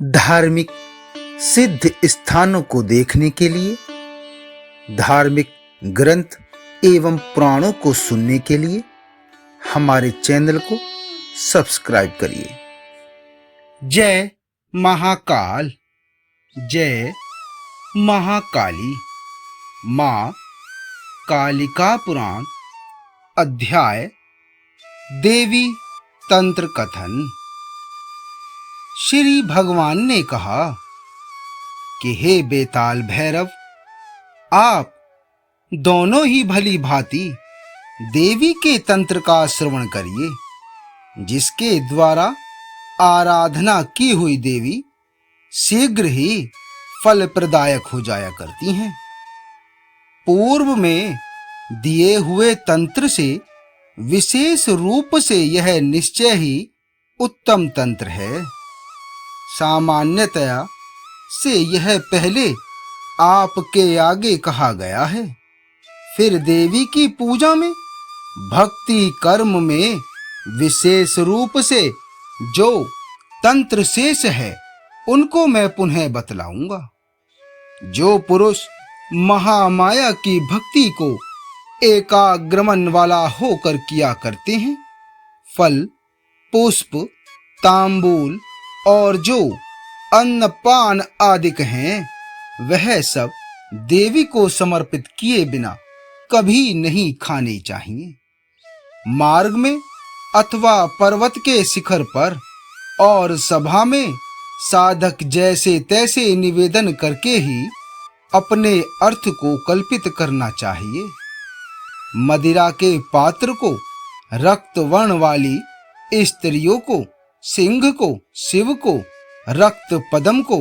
धार्मिक सिद्ध स्थानों को देखने के लिए, धार्मिक ग्रंथ एवं पुराणों को सुनने के लिए हमारे चैनल को सब्सक्राइब करिए। जय महाकाल, जय महाकाली। माँ कालिका पुराण अध्याय देवी तंत्र कथन। श्री भगवान ने कहा कि हे बेताल भैरव, आप दोनों ही भली भांति देवी के तंत्र का श्रवण करिए, जिसके द्वारा आराधना की हुई देवी शीघ्र ही फल प्रदायक हो जाया करती हैं। पूर्व में दिए हुए तंत्र से विशेष रूप से यह निश्चय ही उत्तम तंत्र है। सामान्यतया से यह पहले आपके आगे कहा गया है, फिर देवी की पूजा में, भक्ति कर्म में विशेष रूप से जो तंत्र शेष है उनको मैं पुनः बतलाऊंगा। जो पुरुष महामाया की भक्ति को एकाग्रमन वाला होकर किया करते हैं, फल, पुष्प, तांबूल और जो अन्नपान आदि हैं, वह सब देवी को समर्पित किए बिना कभी नहीं खाने चाहिए। मार्ग में अथवा पर्वत के शिखर पर और सभा में साधक जैसे तैसे निवेदन करके ही अपने अर्थ को कल्पित करना चाहिए। मदिरा के पात्र को, रक्त वर्ण वाली स्त्रियों को, सिंह को, शिव को, रक्त पदम को,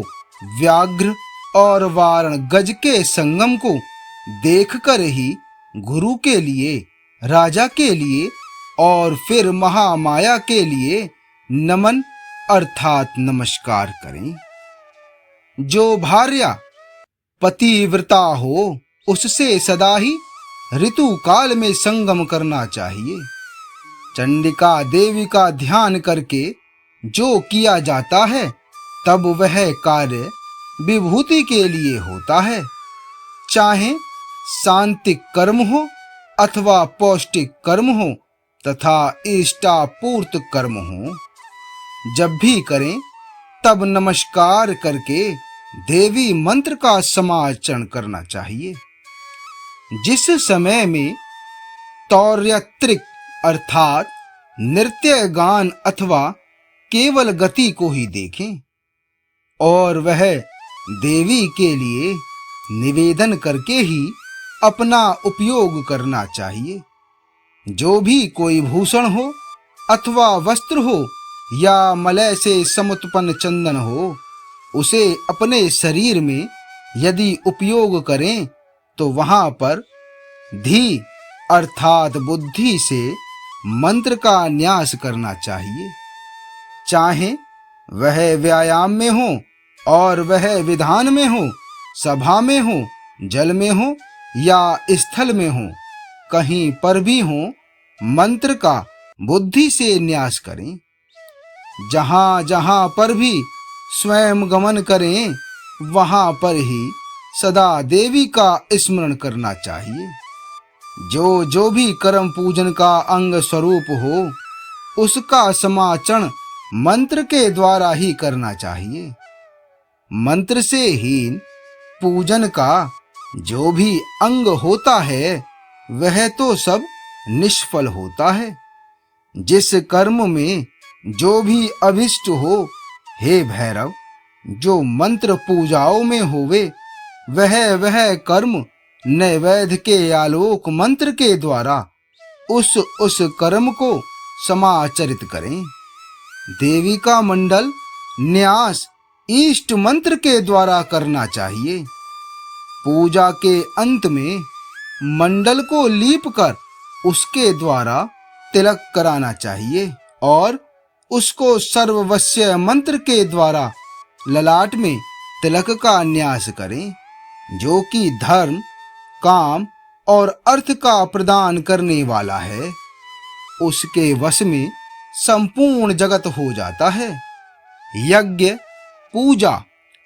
व्याघ्र और वारण गज के संगम को देखकर ही गुरु के लिए, राजा के लिए और फिर महामाया के लिए नमन अर्थात नमस्कार करें। जो भार्या पतिव्रता हो, उससे सदा ही ऋतु काल में संगम करना चाहिए। चंडिका देवी का ध्यान करके जो किया जाता है, तब वह कार्य विभूति के लिए होता है, चाहे शांतिक कर्म हो अथवा पौष्टिक कर्म हो तथा इष्टापूर्त कर्म हो। जब भी करें तब नमस्कार करके देवी मंत्र का समाचरण करना चाहिए। जिस समय में तौर्यत्रिक अर्थात नृत्य गान अथवा केवल गति को ही देखें और वह देवी के लिए निवेदन करके ही अपना उपयोग करना चाहिए। जो भी कोई भूषण हो अथवा वस्त्र हो या मलय से समुत्पन्न चंदन हो, उसे अपने शरीर में यदि उपयोग करें तो वहां पर धी अर्थात बुद्धि से मंत्र का न्यास करना चाहिए। चाहे वह व्यायाम में हो और वह विधान में हो, सभा में हो, जल में हो या स्थल में हो, कहीं पर भी हो, मंत्र का बुद्धि से न्यास करें। जहां जहां पर भी स्वयं गमन करें, वहां पर ही सदा देवी का स्मरण करना चाहिए। जो भी कर्म पूजन का अंग स्वरूप हो, उसका समाचरण मंत्र के द्वारा ही करना चाहिए। मंत्र से हीन पूजन का जो भी अंग होता है, वह तो सब निष्फल होता है। जिस कर्म में जो भी अभिष्ट हो, हे भैरव, जो मंत्र पूजाओं में होवे, वह कर्म नैवेद्य के आलोक मंत्र के द्वारा उस कर्म को समाचरित करें। देवी का मंडल न्यास इष्ट मंत्र के द्वारा करना चाहिए। पूजा के अंत में मंडल को लीप कर उसके द्वारा तिलक कराना चाहिए और उसको सर्ववश्य मंत्र के द्वारा ललाट में तिलक का न्यास करें, जो कि धर्म, काम और अर्थ का प्रदान करने वाला है। उसके वश में संपूर्ण जगत हो जाता है। यज्ञ पूजा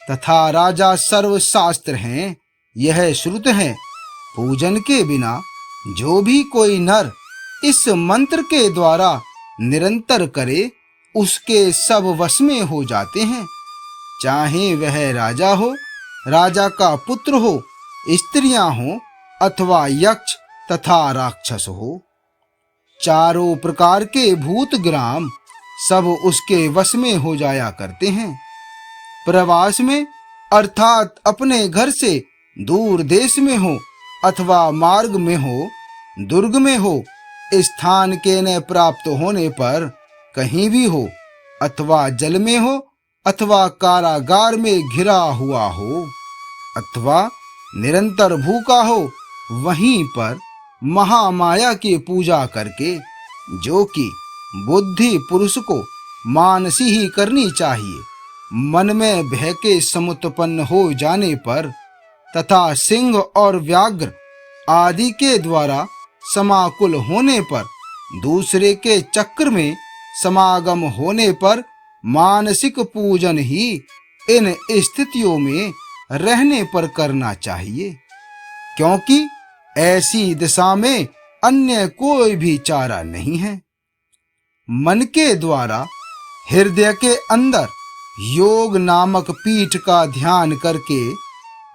तथा राजा सर्व शास्त्र हैं, यह श्रुत है। पूजन के बिना जो भी कोई नर इस मंत्र के द्वारा निरंतर करे, उसके सब वश में हो जाते हैं। चाहे वह राजा हो, राजा का पुत्र हो, स्त्रियां हो अथवा यक्ष तथा राक्षस हो। चारों प्रकार के भूत ग्राम सब उसके वश में हो जाया करते हैं। प्रवास में अर्थात अपने घर से दूर देश में हो अथवा मार्ग में हो, दुर्ग में हो, स्थान के न प्राप्त होने पर कहीं भी हो, अथवा जल में हो अथवा कारागार में घिरा हुआ हो, अथवा निरंतर भूखा हो, वहीं पर महामाया की पूजा करके, जो कि बुद्धि पुरुष को मानसी ही करनी चाहिए, मन में भय के समुत्पन्न हो जाने पर तथा सिंह और व्याघ्र आदि के द्वारा समाकुल होने पर, दूसरे के चक्र में समागम होने पर मानसिक पूजन ही इन स्थितियों में रहने पर करना चाहिए, क्योंकि ऐसी दिशा में अन्य कोई भी चारा नहीं है। मन के द्वारा हृदय के अंदर योग नामक पीठ का ध्यान करके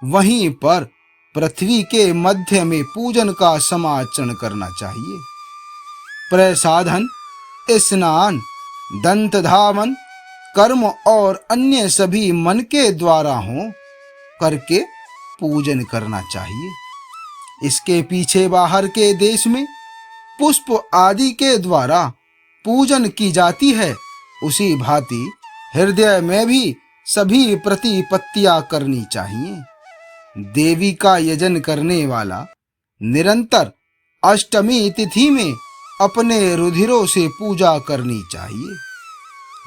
वहीं पर पृथ्वी के मध्य में पूजन का समाचरण करना चाहिए। प्रसाधन, स्नान, दंत धावन, कर्म और अन्य सभी मन के द्वारा हो करके पूजन करना चाहिए। इसके पीछे बाहर के देश में पुष्प आदि के द्वारा पूजन की जाती है, उसी भांति हृदय में भी सभी प्रतिपत्तियां करनी चाहिए। देवी का यजन करने वाला निरंतर अष्टमी तिथि में अपने रुधिरों से पूजा करनी चाहिए।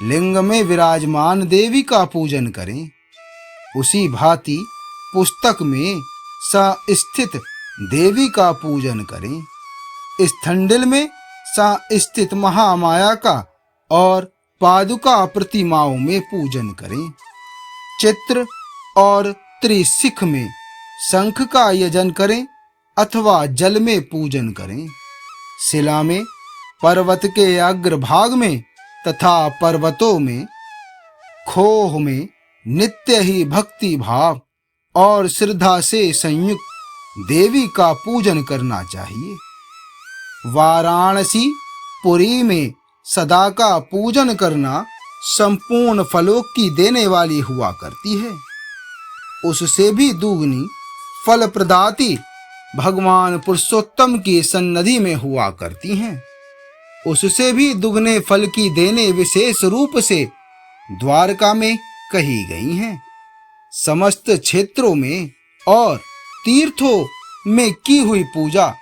लिंग में विराजमान देवी का पूजन करें, उसी भांति पुस्तक में स्थित देवी का पूजन करें। स्थंडिल में स्थित महामाया का और पादुका प्रतिमाओं में पूजन करें। चित्र और त्रिशिख में शंख का यजन करें अथवा जल में पूजन करें। शिला में, पर्वत के अग्रभाग में तथा पर्वतों में, खोह में नित्य ही भक्ति भाव और श्रद्धा से संयुक्त देवी का पूजन करना चाहिए। वाराणसी, पुरी में सदा का पूजन करना संपूर्ण फलों की देने वाली हुआ करती है। उससे भी दुगनी फल प्रदाती भगवान पुरुषोत्तम की सन्निधि में हुआ करती हैं। उससे भी दुगने फल की देने विशेष रूप से द्वारका में कही गई हैं। समस्त क्षेत्रों में और तीर्थों में की हुई पूजा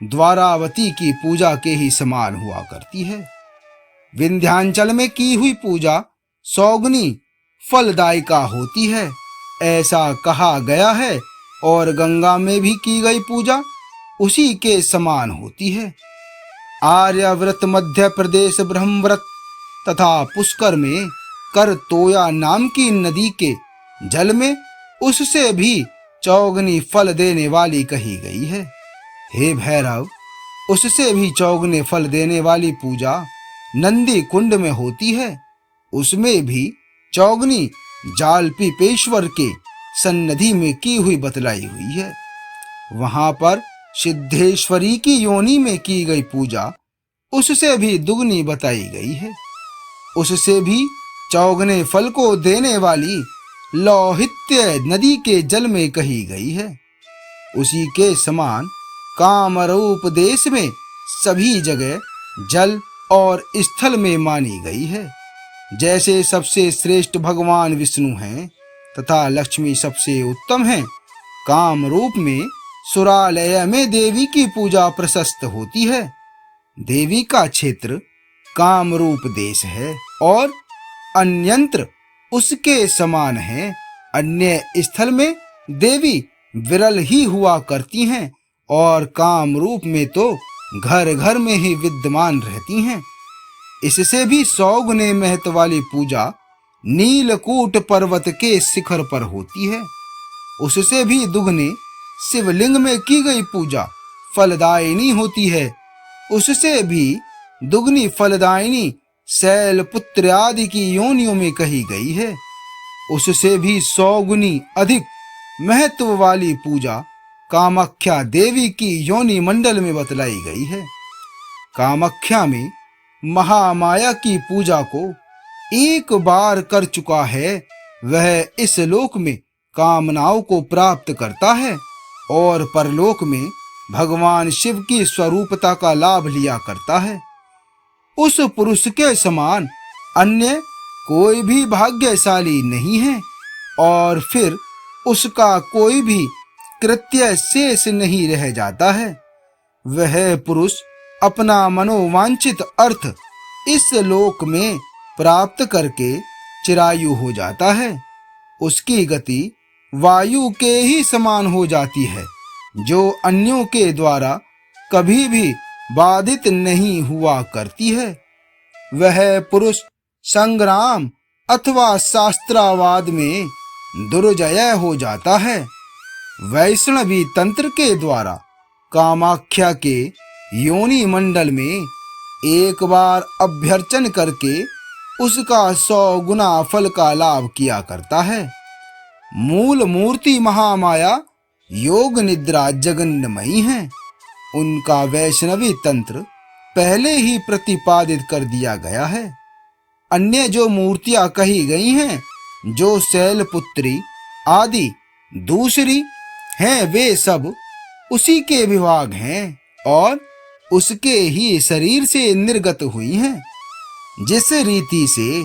द्वारावती की पूजा के ही समान हुआ करती है। विंध्याचल में की हुई पूजा सौगुनी फलदायिका होती है, ऐसा कहा गया है, और गंगा में भी की गई पूजा उसी के समान होती है। आर्यव्रत, मध्य प्रदेश ब्रह्मव्रत तथा पुष्कर में करतोया नाम की नदी के जल में उससे भी चौगनी फल देने वाली कही गई है। हे भैरव, उससे भी चौगने फल देने वाली पूजा नंदी कुंड में होती है। उसमें भी चौगनी जालपीपेश्वर के सन्निधि में की हुई बतलाई हुई है। वहां पर सिद्धेश्वरी की योनि में की गई पूजा उससे भी दुगनी बताई गई है। उससे भी चौगने फल को देने वाली लौहित्य नदी के जल में कही गई है। उसी के समान कामरूप देश में सभी जगह जल और स्थल में मानी गई है। जैसे सबसे श्रेष्ठ भगवान विष्णु हैं तथा लक्ष्मी सबसे उत्तम हैं, कामरूप में सुरालय में देवी की पूजा प्रशस्त होती है। देवी का क्षेत्र कामरूप देश है और अन्यंत्र उसके समान है। अन्य स्थल में देवी विरल ही हुआ करती हैं और कामरूप में तो घर घर में ही विद्यमान रहती हैं। इससे भी 100 गुने महत्व वाली पूजा नीलकूट पर्वत के शिखर पर होती है। उससे भी दुगने शिवलिंग में की गई पूजा फलदायिनी होती है। उससे भी दुगनी फलदायिनी शैलपुत्र आदि की योनियों में कही गई है। उससे भी 100 गुनी अधिक महत्व वाली पूजा कामाख्या देवी की योनि मंडल में बतलाई गई है। कामाख्या में महामाया की पूजा को एक बार कर चुका है, वह इस लोक में कामनाओं को प्राप्त करता है और परलोक में भगवान शिव की स्वरूपता का लाभ लिया करता है। उस पुरुष के समान अन्य कोई भी भाग्यशाली नहीं है और फिर उसका कोई भी कृत्य शेष नहीं रह जाता है। वह पुरुष अपना मनोवांछित अर्थ इस लोक में प्राप्त करके चिरायु हो जाता है। उसकी गति वायु के ही समान हो जाती है, जो अन्यों के द्वारा कभी भी बाधित नहीं हुआ करती है। वह पुरुष संग्राम अथवा शास्त्रावाद में दुर्जय हो जाता है। वैष्णवी तंत्र के द्वारा कामाख्या के योनि मंडल में एक बार अभ्यर्चन करके उसका 100 गुना फल का लाभ किया करता है। मूल मूर्ति महामाया योग निद्रा जगन्नमयी है। उनका वैष्णवी तंत्र पहले ही प्रतिपादित कर दिया गया है। अन्य जो मूर्तियां कही गई हैं, जो शैलपुत्री आदि दूसरी हैं, वे सब उसी के विभाग हैं और उसके ही शरीर से निर्गत हुई हैं। जिस रीति से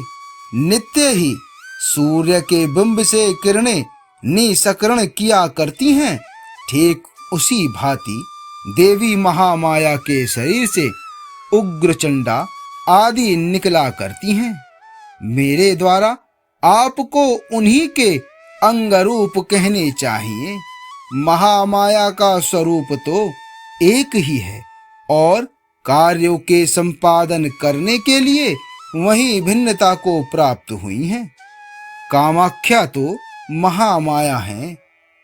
नित्य ही सूर्य के बिंब से किरणें निसकरण किया करती हैं, ठीक उसी भांति देवी महामाया के शरीर से उग्रचंडा आदि निकला करती हैं। मेरे द्वारा आपको उन्हीं के अंगरूप कहने चाहिए। महामाया का स्वरूप तो एक ही है और कार्यों के संपादन करने के लिए वही भिन्नता को प्राप्त हुई हैं। कामाख्या तो महामाया है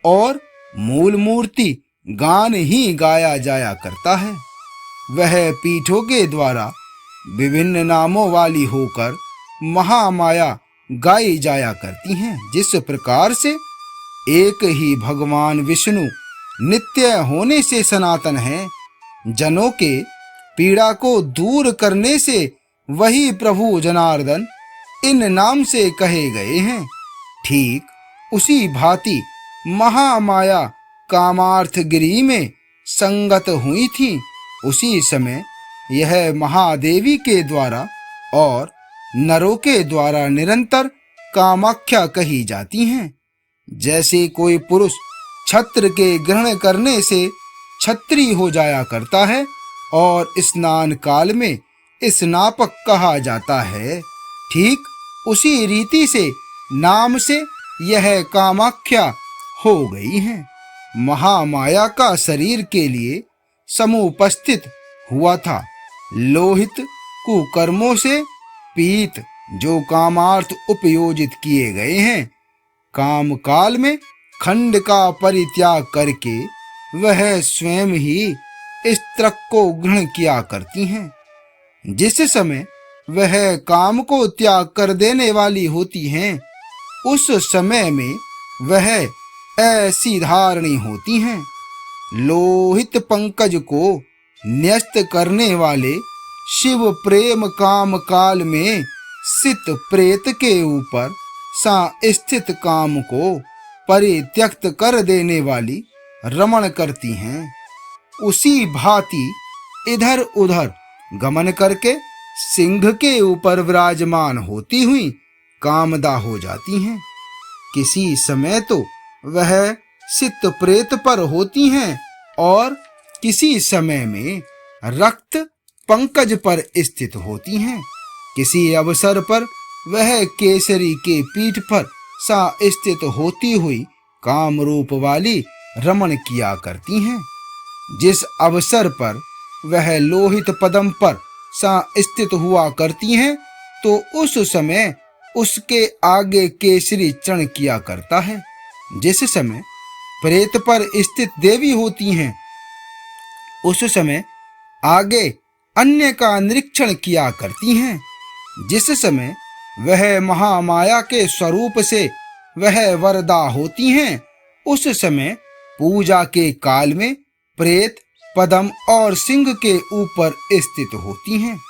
और मूल मूर्ति गान ही गाया जाया करता है। वह पीठों के द्वारा विभिन्न नामों वाली होकर महामाया गाई जाया करती हैं। जिस प्रकार से एक ही भगवान विष्णु नित्य होने से सनातन है, जनों के पीड़ा को दूर करने से वही प्रभु जनार्दन इन नाम से कहे गए हैं, ठीक उसी भांति महामाया कामार्थ गिरी में संगत हुई थी। उसी समय यह महादेवी के द्वारा और नरों के द्वारा निरंतर कामाख्या कही जाती हैं। जैसे कोई पुरुष छत्र के ग्रहण करने से छत्री हो जाया करता है और स्नान काल में स्नापक कहा जाता है, ठीक उसी रीति से नाम से यह कामाख्या हो गई है। महामाया का शरीर के लिए समुपस्थित हुआ था लोहित कुकर्मों से पीत, जो कामार्थ उपयोजित किए गए हैं। काम काल में खंड का परित्याग करके वह स्वयं ही इस तृक को ग्रहण किया करती हैं। जिस समय वह काम को त्याग कर देने वाली होती हैं, उस समय में वह ऐसी धारणी होती हैं। लोहित पंकज को न्यस्त करने वाले शिव प्रेम काम काल में सित प्रेत के ऊपर सा स्थित काम को परित्यक्त कर देने वाली रमण करती हैं। उसी भांति इधर उधर गमन करके सिंह के ऊपर विराजमान होती हुई कामदा हो जाती हैं। किसी समय तो वह सित प्रेत पर होती हैं और किसी समय में रक्त पंकज पर स्थित होती हैं। किसी अवसर पर वह केसरी के पीठ पर सा स्थित होती हुई काम रूप वाली रमण किया करती हैं। जिस अवसर पर वह लोहित पदम पर सा स्थित हुआ करती हैं, तो उस समय उसके आगे केसरी चरण किया करता है। जिस समय प्रेत पर स्थित देवी होती हैं, उस समय आगे अन्य का निरीक्षण किया करती हैं। जिस समय वह महामाया के स्वरूप से वह वरदा होती हैं, उस समय पूजा के काल में प्रेत पद्म और सिंह के ऊपर स्थित होती हैं।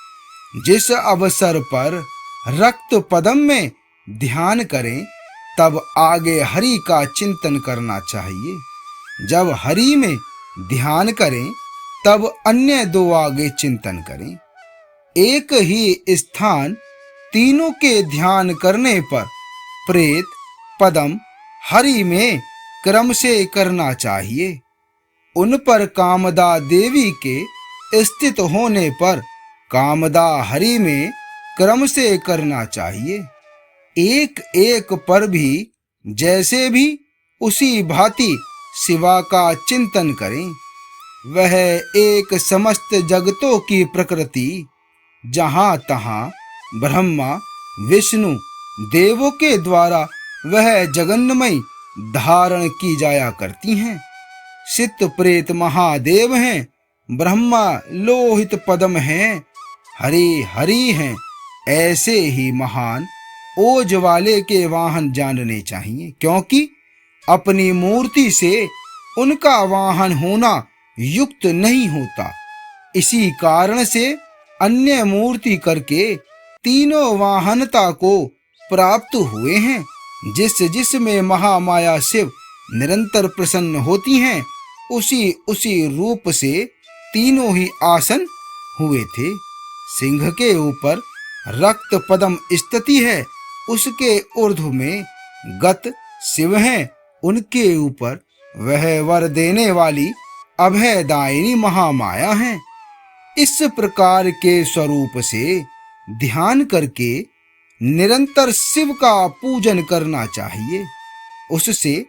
जिस अवसर पर रक्त पद्म में ध्यान करें, तब आगे हरि का चिंतन करना चाहिए। जब हरि में ध्यान करें, तब अन्य दो आगे चिंतन करें। एक ही स्थान तीनों के ध्यान करने पर प्रेत पद्म हरि में क्रम से करना चाहिए। उन पर कामदा देवी के स्थित होने पर कामदा हरि में क्रम से करना चाहिए। एक एक पर भी जैसे भी उसी भांति शिवा का चिंतन करें। वह एक समस्त जगतों की प्रकृति जहाँ तहाँ ब्रह्मा विष्णु देवों के द्वारा वह जगन्मयी धारण की जाया करती हैं। सित प्रेत महादेव हैं, ब्रह्मा लोहित पद्म हैं, हरि हरि हैं। ऐसे ही महान ओज वाले के वाहन जानने चाहिए, क्योंकि अपनी मूर्ति से उनका वाहन होना युक्त नहीं होता। इसी कारण से अन्य मूर्ति करके तीनों वाहनता को प्राप्त हुए हैं। जिस जिस में महामाया शिव निरंतर प्रसन्न होती हैं, उसी उसी रूप से तीनों ही आसन हुए थे। सिंह के ऊपर रक्त पद्म स्थिति है, उसके ऊर्ध्व में गत शिव हैं, उनके ऊपर वह वर देने वाली अभयदायिनी महामाया हैं। इस प्रकार के स्वरूप से ध्यान करके निरंतर शिव का पूजन करना चाहिए। उससे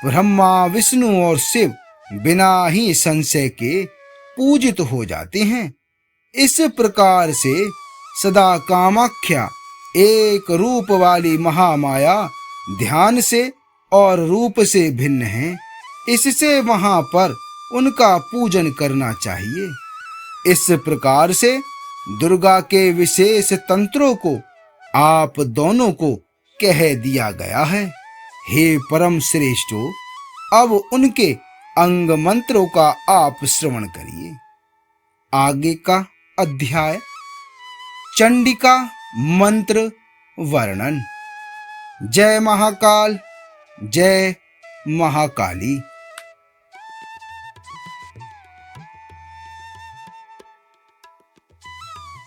ब्रह्मा विष्णु और शिव बिना ही संशय के पूजित हो जाते हैं। इस प्रकार से सदा कामाख्या एक रूप वाली महामाया ध्यान से और रूप से भिन्न है, इससे वहां पर उनका पूजन करना चाहिए। इस प्रकार से दुर्गा के विशेष तंत्रों को आप दोनों को कह दिया गया है। हे परम श्रेष्ठो, अब उनके अंग मंत्रों का आप श्रवण करिए। आगे का अध्याय चंडिका मंत्र वर्णन। जय महाकाल, जय महाकाली।